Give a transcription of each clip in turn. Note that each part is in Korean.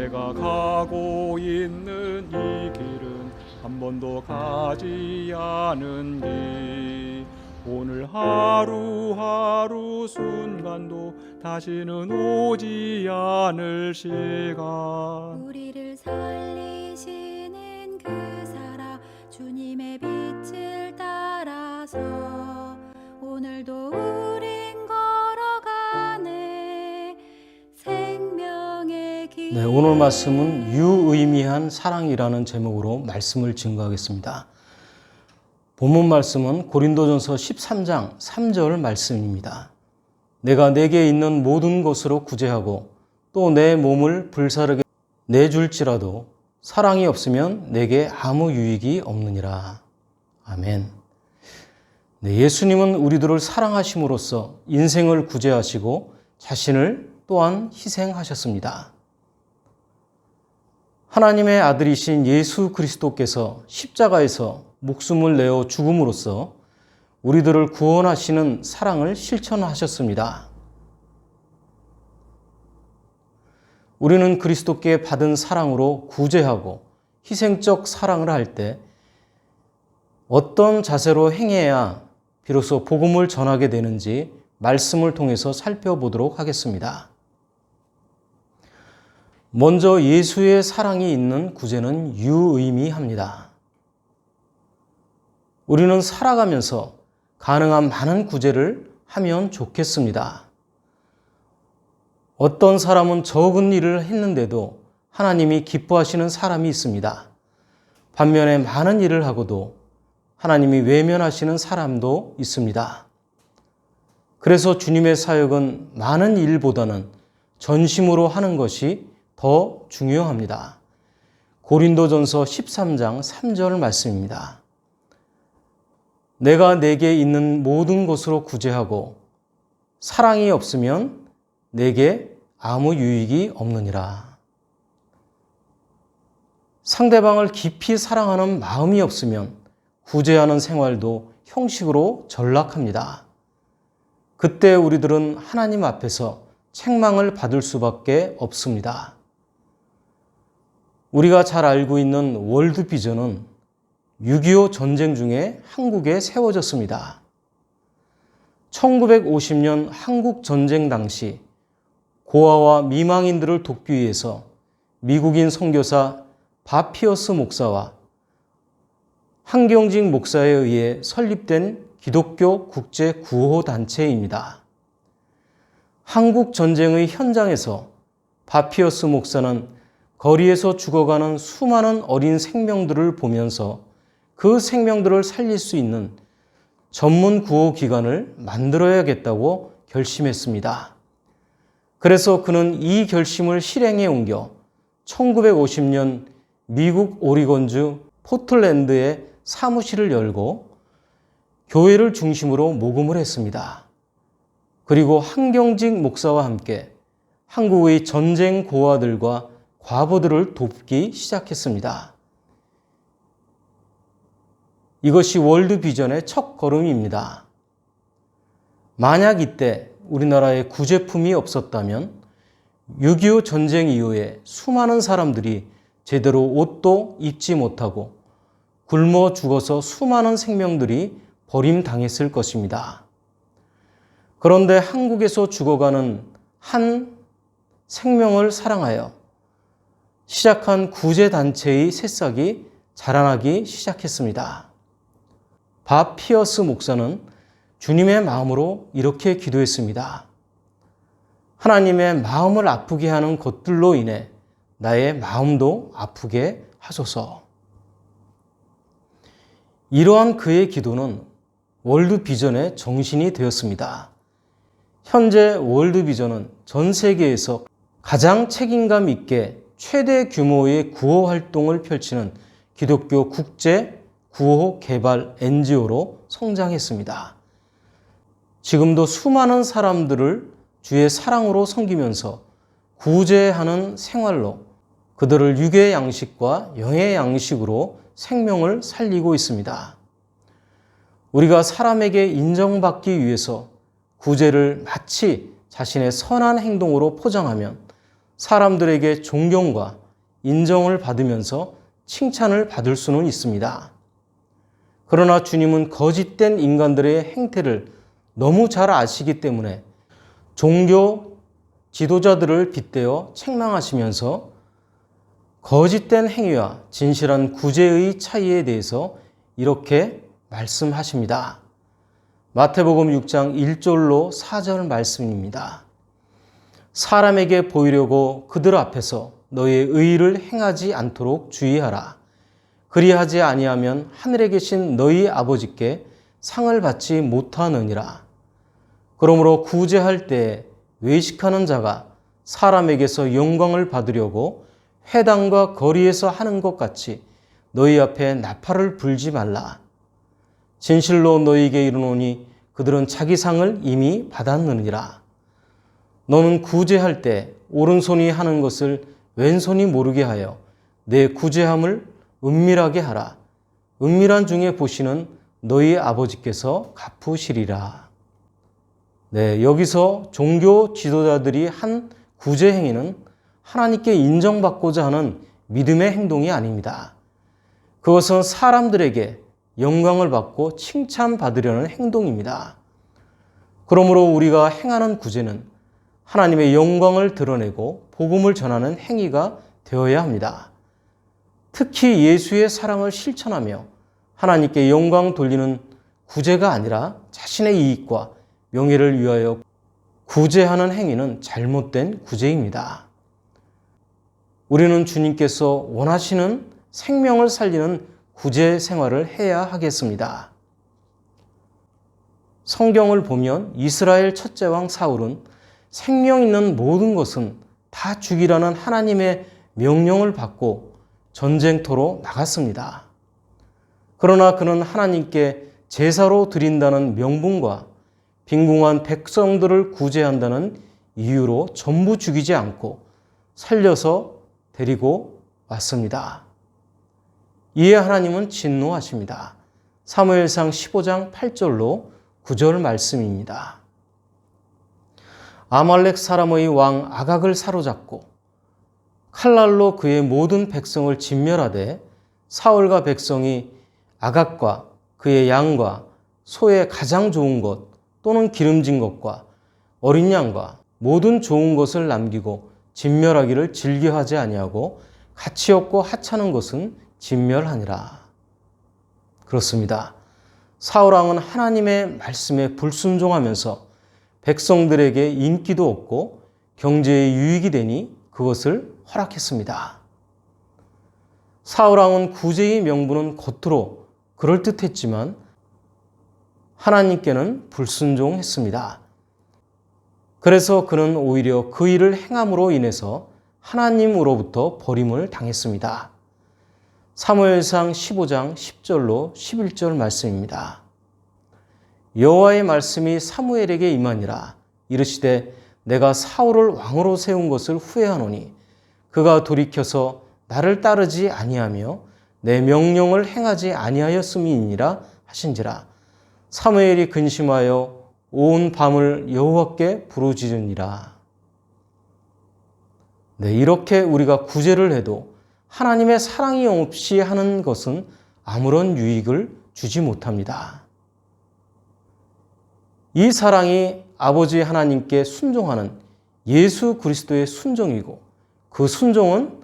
내가 가고 있는 이 길은 한 번도 가지 않은 길. 오늘 하루하루 순간도 다시는 오지 않을 시간. 우리를 살리시는 그 사랑 주님의 빛을 따라서 오늘도 우린 걸어가네 생명의 길. 네, 오늘 말씀은 유의미한 사랑이라는 제목으로 말씀을 증거하겠습니다. 본문 말씀은 고린도전서 13장 3절 말씀입니다. 내가 내게 있는 모든 것으로 구제하고 또 내 몸을 불사르게 내줄지라도 사랑이 없으면 내게 아무 유익이 없느니라. 아멘. 네, 예수님은 우리들을 사랑하심으로써 인생을 구제하시고 자신을 또한 희생하셨습니다. 하나님의 아들이신 예수 그리스도께서 십자가에서 목숨을 내어 죽음으로써 우리들을 구원하시는 사랑을 실천하셨습니다. 우리는 그리스도께 받은 사랑으로 구제하고 희생적 사랑을 할 때 어떤 자세로 행해야 비로소 복음을 전하게 되는지 말씀을 통해서 살펴보도록 하겠습니다. 먼저 예수의 사랑이 있는 구제는 유의미합니다. 우리는 살아가면서 가능한 많은 구제를 하면 좋겠습니다. 어떤 사람은 적은 일을 했는데도 하나님이 기뻐하시는 사람이 있습니다. 반면에 많은 일을 하고도 하나님이 외면하시는 사람도 있습니다. 그래서 주님의 사역은 많은 일보다는 전심으로 하는 것이 더 중요합니다. 고린도전서 13장 3절 말씀입니다. 내가 내게 있는 모든 것으로 구제하고 사랑이 없으면 내게 아무 유익이 없느니라. 상대방을 깊이 사랑하는 마음이 없으면 구제하는 생활도 형식으로 전락합니다. 그때 우리들은 하나님 앞에서 책망을 받을 수밖에 없습니다. 우리가 잘 알고 있는 월드비전은 6.25 전쟁 중에 한국에 세워졌습니다. 1950년 한국 전쟁 당시 고아와 미망인들을 돕기 위해서 미국인 선교사 바피어스 목사와 한경직 목사에 의해 설립된 기독교 국제 구호 단체입니다. 한국 전쟁의 현장에서 바피어스 목사는 거리에서 죽어가는 수많은 어린 생명들을 보면서 그 생명들을 살릴 수 있는 전문 구호 기관을 만들어야겠다고 결심했습니다. 그래서 그는 이 결심을 실행에 옮겨 1950년 미국 오리건주 포틀랜드에 사무실을 열고 교회를 중심으로 모금을 했습니다. 그리고 한경직 목사와 함께 한국의 전쟁 고아들과 과부들을 돕기 시작했습니다. 이것이 월드비전의 첫 걸음입니다. 만약 이때 우리나라에 구제품이 없었다면 6.25 전쟁 이후에 수많은 사람들이 제대로 옷도 입지 못하고 굶어 죽어서 수많은 생명들이 버림당했을 것입니다. 그런데 한국에서 죽어가는 한 생명을 사랑하여 시작한 구제단체의 새싹이 자라나기 시작했습니다. 밥 피어스 목사는 주님의 마음으로 이렇게 기도했습니다. 하나님의 마음을 아프게 하는 것들로 인해 나의 마음도 아프게 하소서. 이러한 그의 기도는 월드비전의 정신이 되었습니다. 현재 월드비전은 전 세계에서 가장 책임감 있게 최대 규모의 구호 활동을 펼치는 기독교 국제 구호 개발 NGO로 성장했습니다. 지금도 수많은 사람들을 주의 사랑으로 섬기면서 구제하는 생활로 그들을 육의 양식과 영의 양식으로 생명을 살리고 있습니다. 우리가 사람에게 인정받기 위해서 구제를 마치 자신의 선한 행동으로 포장하면 사람들에게 존경과 인정을 받으면서 칭찬을 받을 수는 있습니다. 그러나 주님은 거짓된 인간들의 행태를 너무 잘 아시기 때문에 종교 지도자들을 빗대어 책망하시면서 거짓된 행위와 진실한 구제의 차이에 대해서 이렇게 말씀하십니다. 마태복음 6장 1절로 4절 말씀입니다. 사람에게 보이려고 그들 앞에서 너의 의를 행하지 않도록 주의하라. 그리하지 아니하면 하늘에 계신 너희 아버지께 상을 받지 못하느니라. 그러므로 구제할 때 외식하는 자가 사람에게서 영광을 받으려고 회당과 거리에서 하는 것 같이 너희 앞에 나팔을 불지 말라. 진실로 너희에게 이르노니 그들은 자기 상을 이미 받았느니라. 너는 구제할 때 오른손이 하는 것을 왼손이 모르게 하여 내 구제함을 은밀하게 하라. 은밀한 중에 보시는 너희 아버지께서 갚으시리라. 네, 여기서 종교 지도자들이 한 구제 행위는 하나님께 인정받고자 하는 믿음의 행동이 아닙니다. 그것은 사람들에게 영광을 받고 칭찬받으려는 행동입니다. 그러므로 우리가 행하는 구제는 하나님의 영광을 드러내고 복음을 전하는 행위가 되어야 합니다. 특히 예수의 사랑을 실천하며 하나님께 영광 돌리는 구제가 아니라 자신의 이익과 명예를 위하여 구제하는 행위는 잘못된 구제입니다. 우리는 주님께서 원하시는 생명을 살리는 구제 생활을 해야 하겠습니다. 성경을 보면 이스라엘 첫째 왕 사울은 생명 있는 모든 것은 다 죽이라는 하나님의 명령을 받고 전쟁터로 나갔습니다. 그러나 그는 하나님께 제사로 드린다는 명분과 빈궁한 백성들을 구제한다는 이유로 전부 죽이지 않고 살려서 데리고 왔습니다. 이에 하나님은 진노하십니다. 사무엘상 15장 8절로 9절 말씀입니다. 아말렉 사람의 왕 아각을 사로잡고 칼날로 그의 모든 백성을 진멸하되 사울과 백성이 아각과 그의 양과 소의 가장 좋은 것 또는 기름진 것과 어린 양과 모든 좋은 것을 남기고 진멸하기를 즐겨하지 아니하고 가치 없고 하찮은 것은 진멸하니라. 그렇습니다. 사울왕은 하나님의 말씀에 불순종하면서 백성들에게 인기도 없고 경제에 유익이 되니 그것을 허락했습니다. 사울왕은 구제의 명분은 겉으로 그럴듯했지만 하나님께는 불순종했습니다. 그래서 그는 오히려 그 일을 행함으로 인해서 하나님으로부터 버림을 당했습니다. 사무엘상 15장 10절로 11절 말씀입니다. 여호와의 말씀이 사무엘에게 임하니라. 이르시되 내가 사울을 왕으로 세운 것을 후회하노니 그가 돌이켜서 나를 따르지 아니하며 내 명령을 행하지 아니하였음이니라 하신지라. 사무엘이 근심하여 온 밤을 여호와께 부르짖으니라. 네, 이렇게 우리가 구제를 해도 하나님의 사랑이 없이 하는 것은 아무런 유익을 주지 못합니다. 이 사랑이 아버지 하나님께 순종하는 예수 그리스도의 순종이고 그 순종은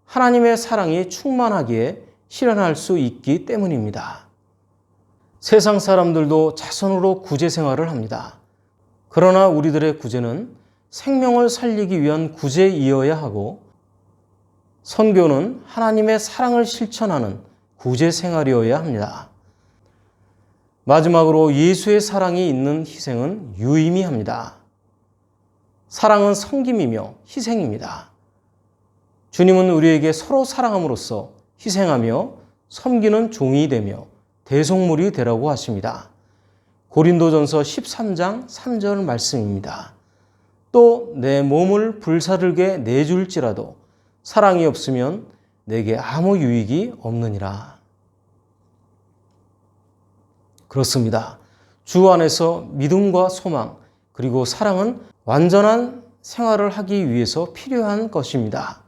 하나님의 사랑이 충만하기에 실현할 수 있기 때문입니다. 세상 사람들도 자선으로 구제 생활을 합니다. 그러나 우리들의 구제는 생명을 살리기 위한 구제이어야 하고 선교는 하나님의 사랑을 실천하는 구제 생활이어야 합니다. 마지막으로 예수의 사랑이 있는 희생은 유의미합니다. 사랑은 섬김이며 희생입니다. 주님은 우리에게 서로 사랑함으로써 희생하며 섬기는 종이 되며 대속물이 되라고 하십니다. 고린도전서 13장 3절 말씀입니다. 또 내 몸을 불사르게 내줄지라도 사랑이 없으면 내게 아무 유익이 없느니라. 그렇습니다. 주 안에서 믿음과 소망 그리고 사랑은 완전한 생활을 하기 위해서 필요한 것입니다.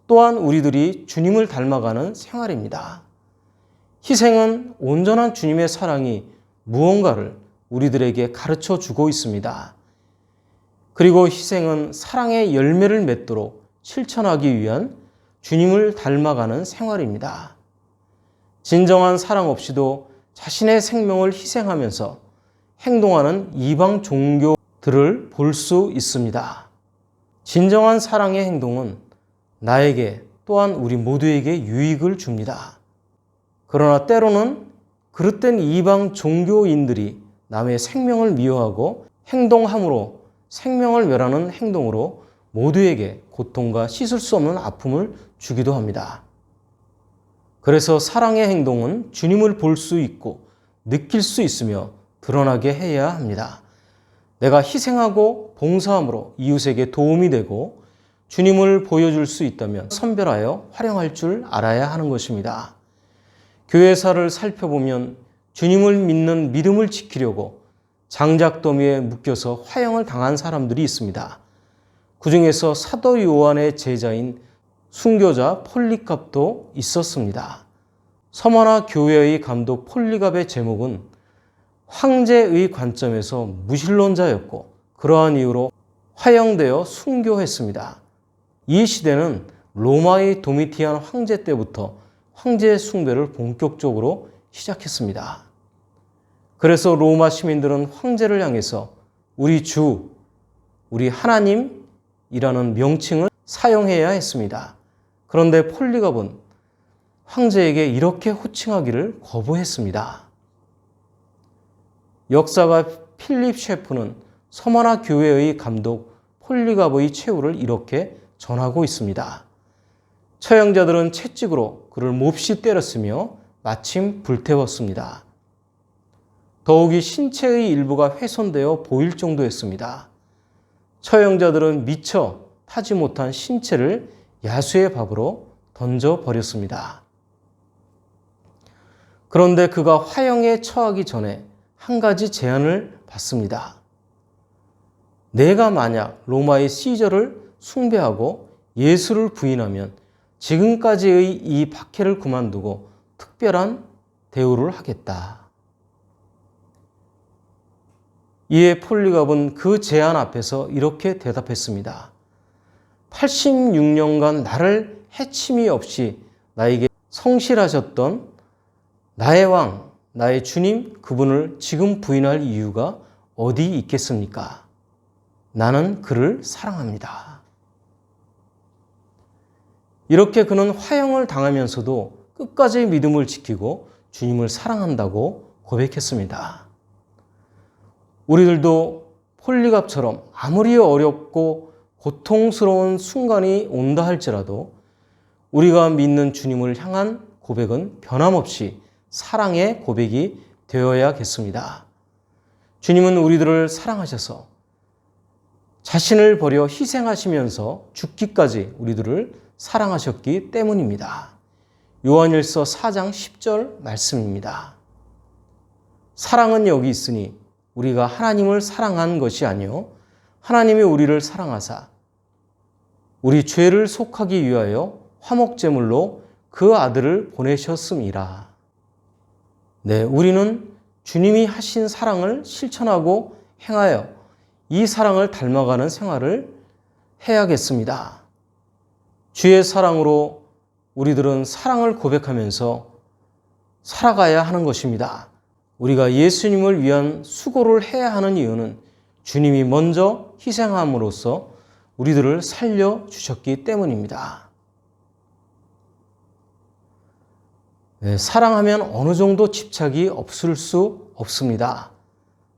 또한 우리들이 주님을 닮아가는 생활입니다. 희생은 온전한 주님의 사랑이 무언가를 우리들에게 가르쳐 주고 있습니다. 그리고 희생은 사랑의 열매를 맺도록 실천하기 위한 주님을 닮아가는 생활입니다. 진정한 사랑 없이도 자신의 생명을 희생하면서 행동하는 이방 종교들을 볼 수 있습니다. 진정한 사랑의 행동은 나에게 또한 우리 모두에게 유익을 줍니다. 그러나 때로는 그릇된 이방 종교인들이 남의 생명을 미워하고 행동함으로 생명을 멸하는 행동으로 모두에게 고통과 씻을 수 없는 아픔을 주기도 합니다. 그래서 사랑의 행동은 주님을 볼 수 있고 느낄 수 있으며 드러나게 해야 합니다. 내가 희생하고 봉사함으로 이웃에게 도움이 되고 주님을 보여줄 수 있다면 선별하여 활용할 줄 알아야 하는 것입니다. 교회사를 살펴보면 주님을 믿는 믿음을 지키려고 장작더미에 묶여서 화형을 당한 사람들이 있습니다. 그 중에서 사도 요한의 제자인 순교자 폴리갑도 있었습니다. 서머나 교회의 감독 폴리갑의 제목은 황제의 관점에서 무신론자였고 그러한 이유로 화형되어 순교했습니다. 이 시대는 로마의 도미티안 황제 때부터 황제 숭배를 본격적으로 시작했습니다. 그래서 로마 시민들은 황제를 향해서 우리 주, 우리 하나님이라는 명칭을 사용해야 했습니다. 그런데 폴리갑은 황제에게 이렇게 호칭하기를 거부했습니다. 역사가 필립 셰프는 서머나 교회의 감독 폴리갑의 최후를 이렇게 전하고 있습니다. 처형자들은 채찍으로 그를 몹시 때렸으며 마침 불태웠습니다. 더욱이 신체의 일부가 훼손되어 보일 정도였습니다. 처형자들은 미처 타지 못한 신체를 야수의 밥으로 던져버렸습니다. 그런데 그가 화형에 처하기 전에 한 가지 제안을 받습니다. 내가 만약 로마의 시저를 숭배하고 예수를 부인하면 지금까지의 이 박해를 그만두고 특별한 대우를 하겠다. 이에 폴리갑은 그 제안 앞에서 이렇게 대답했습니다. 86년간 나를 해침이 없이 나에게 성실하셨던 나의 왕, 나의 주님, 그분을 지금 부인할 이유가 어디 있겠습니까? 나는 그를 사랑합니다. 이렇게 그는 화형을 당하면서도 끝까지 믿음을 지키고 주님을 사랑한다고 고백했습니다. 우리들도 폴리갑처럼 아무리 어렵고 고통스러운 순간이 온다 할지라도 우리가 믿는 주님을 향한 고백은 변함없이 사랑의 고백이 되어야겠습니다. 주님은 우리들을 사랑하셔서 자신을 버려 희생하시면서 죽기까지 우리들을 사랑하셨기 때문입니다. 요한일서 4장 10절 말씀입니다. 사랑은 여기 있으니 우리가 하나님을 사랑한 것이 아니요 하나님이 우리를 사랑하사 우리 죄를 속하기 위하여 화목제물로 그 아들을 보내셨음이라. 네, 우리는 주님이 하신 사랑을 실천하고 행하여 이 사랑을 닮아가는 생활을 해야겠습니다. 주의 사랑으로 우리들은 사랑을 고백하면서 살아가야 하는 것입니다. 우리가 예수님을 위한 수고를 해야 하는 이유는 주님이 먼저 희생함으로써 우리들을 살려주셨기 때문입니다. 네, 사랑하면 어느 정도 집착이 없을 수 없습니다.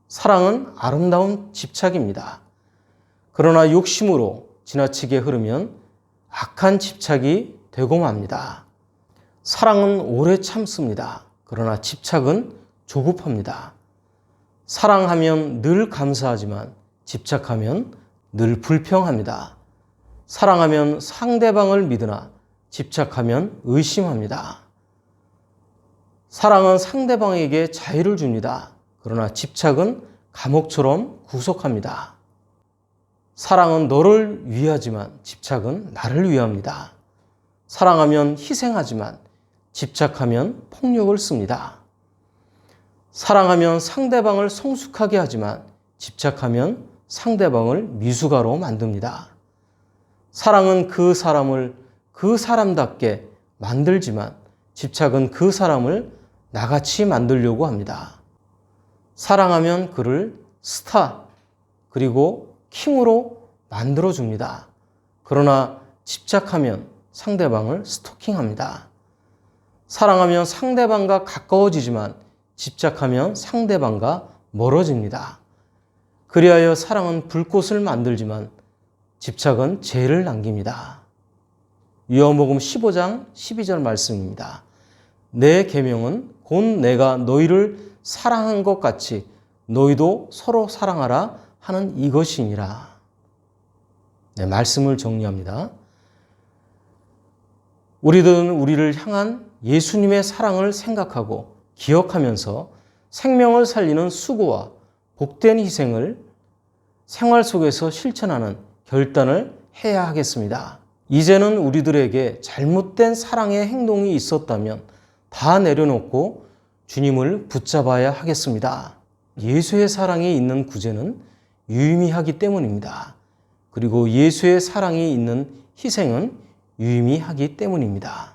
사랑은 아름다운 집착입니다. 그러나 욕심으로 지나치게 흐르면 악한 집착이 되고 맙니다. 사랑은 오래 참습니다. 그러나 집착은 조급합니다. 사랑하면 늘 감사하지만 집착하면 늘 불평합니다. 사랑하면 상대방을 믿으나 집착하면 의심합니다. 사랑은 상대방에게 자유를 줍니다. 그러나 집착은 감옥처럼 구속합니다. 사랑은 너를 위하지만 집착은 나를 위합니다. 사랑하면 희생하지만 집착하면 폭력을 씁니다. 사랑하면 상대방을 성숙하게 하지만 집착하면 상대방을 미숙아로 만듭니다. 사랑은 그 사람을 그 사람답게 만들지만 집착은 그 사람을 나같이 만들려고 합니다. 사랑하면 그를 스타 그리고 킹으로 만들어줍니다. 그러나 집착하면 상대방을 스토킹합니다. 사랑하면 상대방과 가까워지지만 집착하면 상대방과 멀어집니다. 그리하여 사랑은 불꽃을 만들지만 집착은 재를 남깁니다. 요한복음 15장 12절 말씀입니다. 내 계명은 곧 내가 너희를 사랑한 것 같이 너희도 서로 사랑하라 하는 이것이니라. 네, 말씀을 정리합니다. 우리들은 우리를 향한 예수님의 사랑을 생각하고 기억하면서 생명을 살리는 수고와 복된 희생을 생활 속에서 실천하는 결단을 해야 하겠습니다. 이제는 우리들에게 잘못된 사랑의 행동이 있었다면 다 내려놓고 주님을 붙잡아야 하겠습니다. 예수의 사랑이 있는 구제는 유의미하기 때문입니다. 그리고 예수의 사랑이 있는 희생은 유의미하기 때문입니다.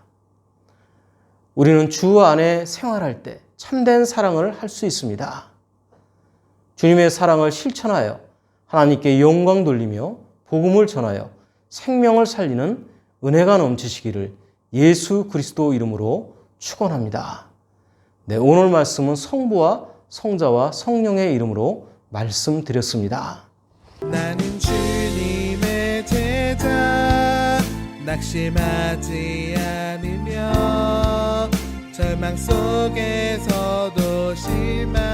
우리는 주 안에 생활할 때 참된 사랑을 할 수 있습니다. 주님의 사랑을 실천하여 하나님께 영광 돌리며 복음을 전하여 생명을 살리는 은혜가 넘치시기를 예수 그리스도 이름으로 축원합니다. 네, 오늘 말씀은 성부와 성자와 성령의 이름으로 말씀드렸습니다. 나는 주님의 제자 낙심하지 않으며 절망 속에서도 실망